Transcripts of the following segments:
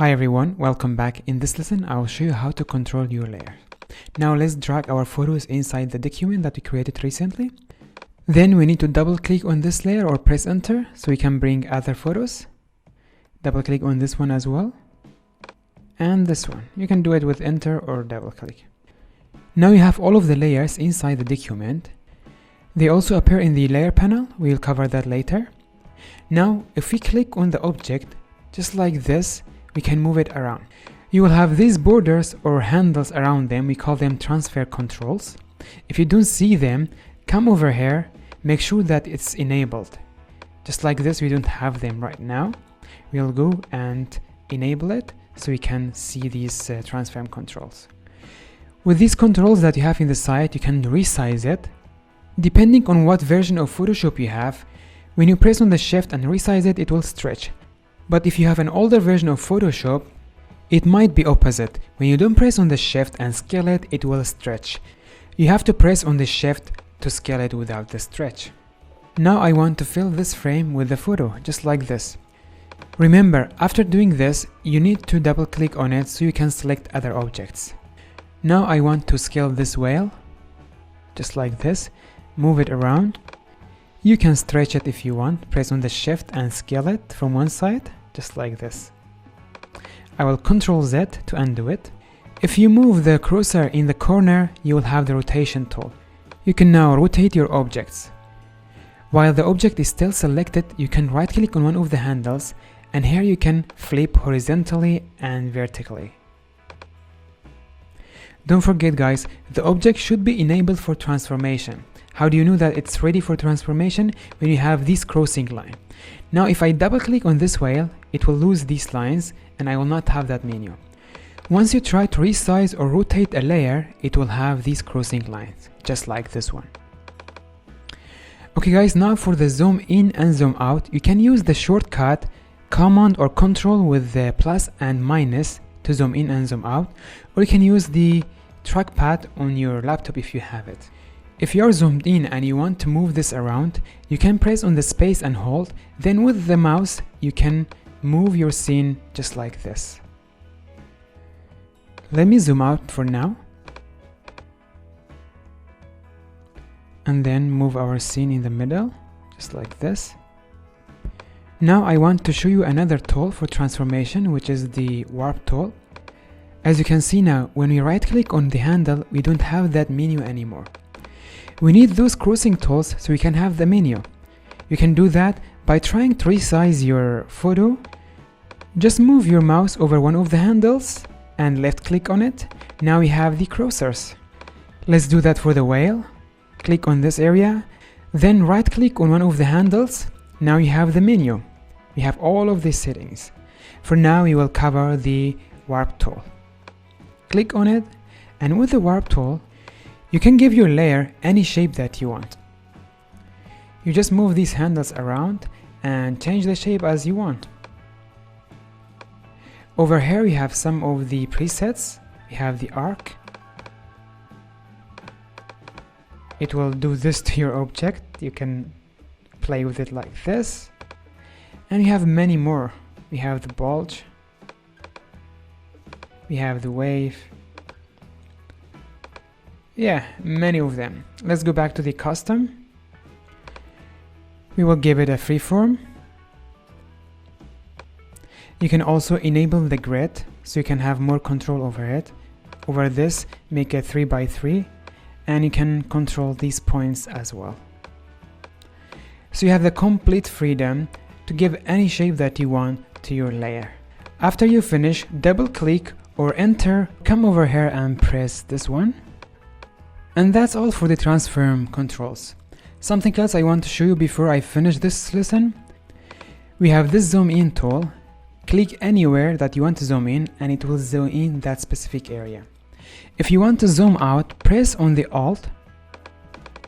Hi everyone, welcome back. In this lesson, I will show you how to control your layer. Now let's drag our photos inside the document that we created recently. Then we need to double click on this layer or press enter so we can bring other photos. Double click on this one as well. And this one. You can do it with enter or double click. Now you have all of the layers inside the document. They also appear in the layer panel. We'll cover that later. Now if we click on the object, just like this, we can move it around. You will have these borders or handles around them. We call them transfer controls. If you don't see them, come over here, make sure that it's enabled. Just like this, we don't have them right now. We'll go and enable it so we can see these transfer controls. With these controls that you have in the site, you can resize it. Depending on what version of Photoshop you have, when you press on the shift and resize it, it will stretch. But if you have an older version of Photoshop, it might be opposite. When you don't press on the shift and scale it, it will stretch. You have to press on the shift to scale it without the stretch. Now I want to fill this frame with the photo, just like this. Remember, after doing this, you need to double click on it so you can select other objects. Now I want to scale this whale, just like this, move it around. You can stretch it if you want, press on the shift and scale it from one side, just like this. I will Ctrl Z to undo it. If you move the cursor in the corner, you will have the rotation tool. You can now rotate your objects. While the object is still selected, you can right click on one of the handles, and here you can flip horizontally and vertically. Don't forget guys, the object should be enabled for transformation. How do you know that it's ready for transformation? When you have this crossing line. Now if I double click on this whale, it will lose these lines and I will not have that menu. Once you try to resize or rotate a layer, it will have these crossing lines, just like this one. Okay guys, now for the zoom in and zoom out, you can use the shortcut Command or Control with the plus and minus to zoom in and zoom out, or you can use the trackpad on your laptop if you have it. If you are zoomed in and you want to move this around, you can press on the space and hold, then with the mouse you can move your scene just like this. Let me zoom out for now. And then move our scene in the middle, just like this. Now I want to show you another tool for transformation, which is the warp tool. As you can see now, when we right click on the handle, we don't have that menu anymore. We need those crossing tools so we can have the menu. You can do that by trying to resize your photo. Just move your mouse over one of the handles and left click on it. Now we have the cursors. Let's do that for the whale. Click on this area, then right click on one of the handles. Now you have the menu. We have all of these settings. For now we will cover the warp tool. Click on it, and with the warp tool you can give your layer any shape that you want. You just move these handles around and change the shape as you want. Over here we have some of the presets. We have the arc. It will do this to your object. You can play with it like this. And we have many more. We have the bulge. We have the wave. Yeah, many of them. Let's go back to the custom. We will give it a freeform. You can also enable the grid so you can have more control over it. Over this, make it 3x3, and you can control these points as well. So you have the complete freedom to give any shape that you want to your layer. After you finish, double click or enter, come over here and press this one. And that's all for the transform controls. Something else I want to show you before I finish this lesson. We have this zoom in tool. Click anywhere that you want to zoom in and it will zoom in that specific area. If you want to zoom out, press on the Alt.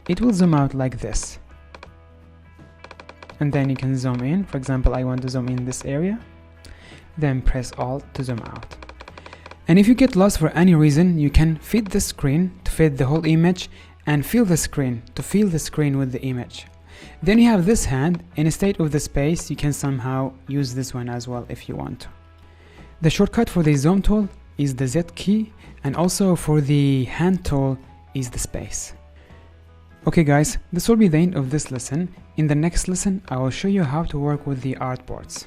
It will zoom out like this. And then you can zoom in. For example, I want to zoom in this area. Then press Alt to zoom out. And if you get lost for any reason, you can fit the screen to fit the whole image and fill the screen to fill the screen with the image. Then you have this hand. Instead of the space, you can somehow use this one as well if you want to. The shortcut for the zoom tool is the Z key, and also for the hand tool is the space. Okay guys, this will be the end of this lesson. In the next lesson, I will show you how to work with the artboards.